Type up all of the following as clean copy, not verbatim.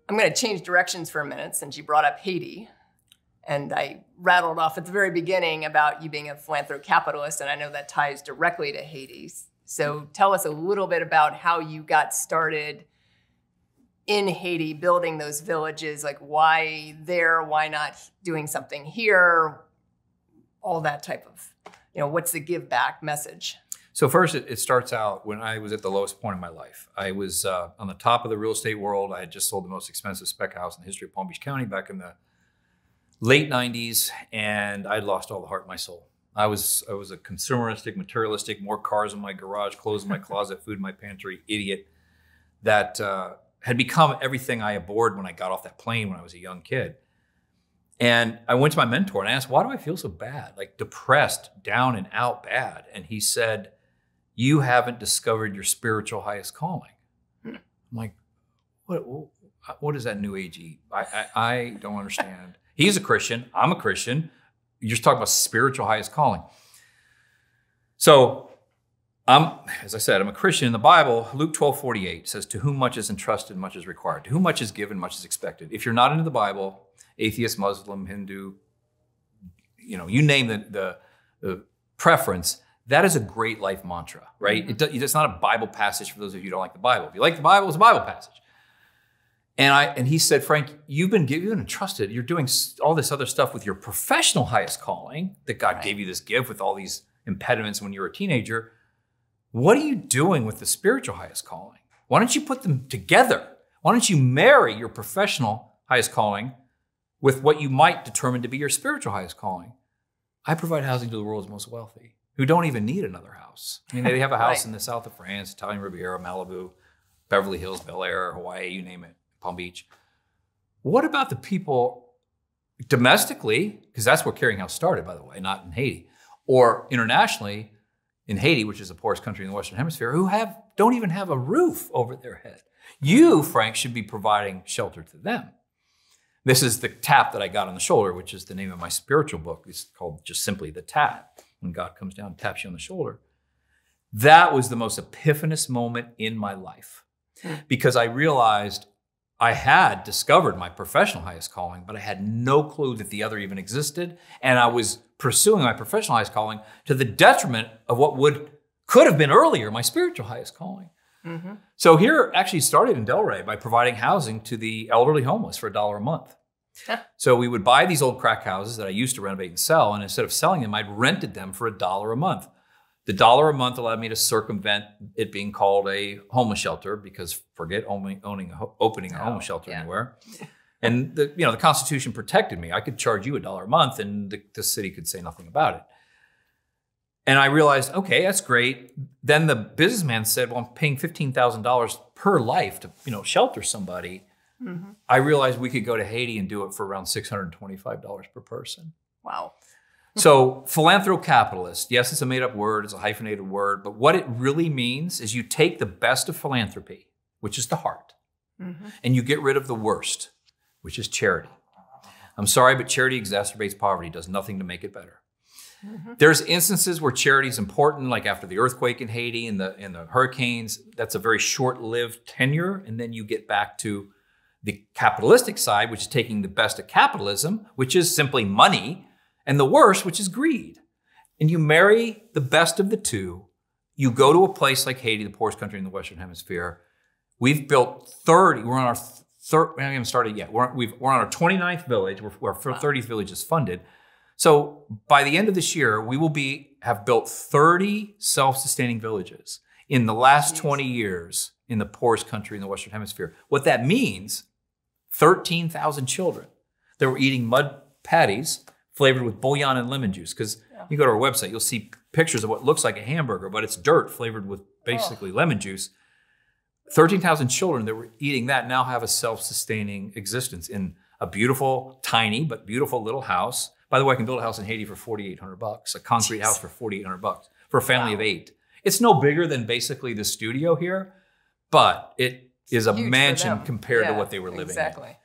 I'm going to change directions for a minute since you brought up Haiti. And I rattled off at the very beginning about you being a philanthrocapitalist, and I know that ties directly to Haiti. So tell us a little bit about how you got started in Haiti, building those villages, like why there, why not doing something here, all that type of, what's the give back message? So first, it starts out when I was at the lowest point in my life. I was on the top of the real estate world. I had just sold the most expensive spec house in the history of Palm Beach County back in the late 90s, and I'd lost all the heart in my soul. I was a consumeristic, materialistic, more cars in my garage, clothes in my closet, food in my pantry, idiot that had become everything I abhorred when I got off that plane when I was a young kid. And I went to my mentor and I asked, why do I feel so bad? Like depressed, down and out bad. And he said, you haven't discovered your spiritual highest calling. I'm like, what is that new agey? I don't understand. He's a Christian. I'm a Christian. You're just talking about spiritual highest calling. So as I said, I'm a Christian. In the Bible, Luke 12:48 says, to whom much is entrusted, much is required. To whom much is given, much is expected. If you're not into the Bible, atheist, Muslim, Hindu, you name the preference, that is a great life mantra, right? Mm-hmm. It's not a Bible passage for those of you who don't like the Bible. If you like the Bible, it's a Bible passage. And he said, Frank, you've been given and trusted. You're doing all this other stuff with your professional highest calling that God gave you this gift with all these impediments when you were a teenager. What are you doing with the spiritual highest calling? Why don't you put them together? Why don't you marry your professional highest calling with what you might determine to be your spiritual highest calling? I provide housing to the world's most wealthy who don't even need another house. I mean, they have a house in the south of France, Italian Riviera, Malibu, Beverly Hills, Bel Air, Hawaii, you name it. Palm Beach. What about the people domestically, because that's where Caring House started, by the way, not in Haiti, or internationally in Haiti, which is the poorest country in the Western Hemisphere, who don't even have a roof over their head. You, Frank, should be providing shelter to them. This is the tap that I got on the shoulder, which is the name of my spiritual book. It's called just simply The Tap, when God comes down and taps you on the shoulder. That was the most epiphanous moment in my life because I realized I had discovered my professional highest calling, but I had no clue that the other even existed. And I was pursuing my professional highest calling to the detriment of what could have been earlier my spiritual highest calling. Mm-hmm. So here actually started in Delray by providing housing to the elderly homeless for $1 a month. So we would buy these old crack houses that I used to renovate and sell. And instead of selling them, I'd rented them for $1 a month. The $1 a month allowed me to circumvent it being called a homeless shelter opening a homeless shelter anywhere. And the Constitution protected me. I could charge you $1 a month and the city could say nothing about it. And I realized, okay, that's great. Then the businessman said, well, I'm paying $15,000 per life to shelter somebody. Mm-hmm. I realized we could go to Haiti and do it for around $625 per person. Wow. So philanthrocapitalist, yes, it's a made-up word, it's a hyphenated word, but what it really means is you take the best of philanthropy, which is the heart, and you get rid of the worst, which is charity. I'm sorry, but charity exacerbates poverty, does nothing to make it better. Mm-hmm. There's instances where charity is important, like after the earthquake in Haiti and the hurricanes. That's a very short-lived tenure, and then you get back to the capitalistic side, which is taking the best of capitalism, which is simply money, and the worst, which is greed. And you marry the best of the two. You go to a place like Haiti, the poorest country in the Western Hemisphere. We've built 30. We're on our third. We haven't even started yet. We're on our 29th village. Our 30th village is funded. So by the end of this year, we will have built 30 self-sustaining villages in the last 20 years in the poorest country in the Western Hemisphere. What that means, 13,000 children that were eating mud patties flavored with bouillon and lemon juice. Because you go to our website, you'll see pictures of what looks like a hamburger, but it's dirt flavored with basically lemon juice. 13,000 children that were eating that now have a self-sustaining existence in a beautiful, tiny, but beautiful little house. By the way, I can build a house in Haiti for $4,800, a concrete house for $4,800 for a family of 8. It's no bigger than basically the studio here, but it is a mansion compared to what they were living in.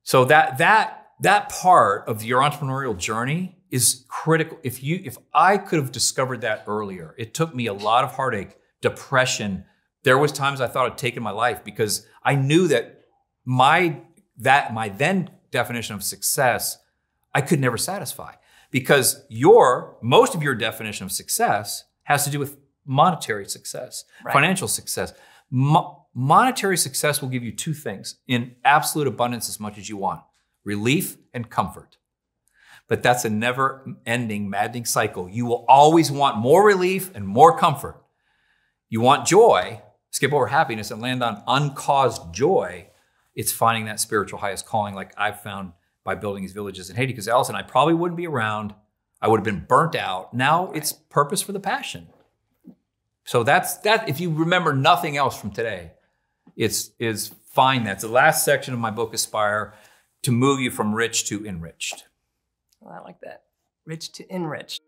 So that part of your entrepreneurial journey is critical. If I could have discovered that earlier, it took me a lot of heartache, depression. There was times I thought I'd taken my life because I knew that my then definition of success, I could never satisfy, because most of your definition of success has to do with monetary success, right. financial success. Monetary success will give you two things in absolute abundance as much as you want: relief and comfort. But that's a never-ending, maddening cycle. You will always want more relief and more comfort. You want joy, skip over happiness and land on uncaused joy. It's finding that spiritual highest calling, like I've found by building these villages in Haiti. Because Allison, I probably wouldn't be around. I would have been burnt out. Now it's purpose for the passion. So that's that. If you remember nothing else from today, is find that. It's the last section of my book, Aspire, to move you from rich to enriched. Well, I like that. Rich to enriched.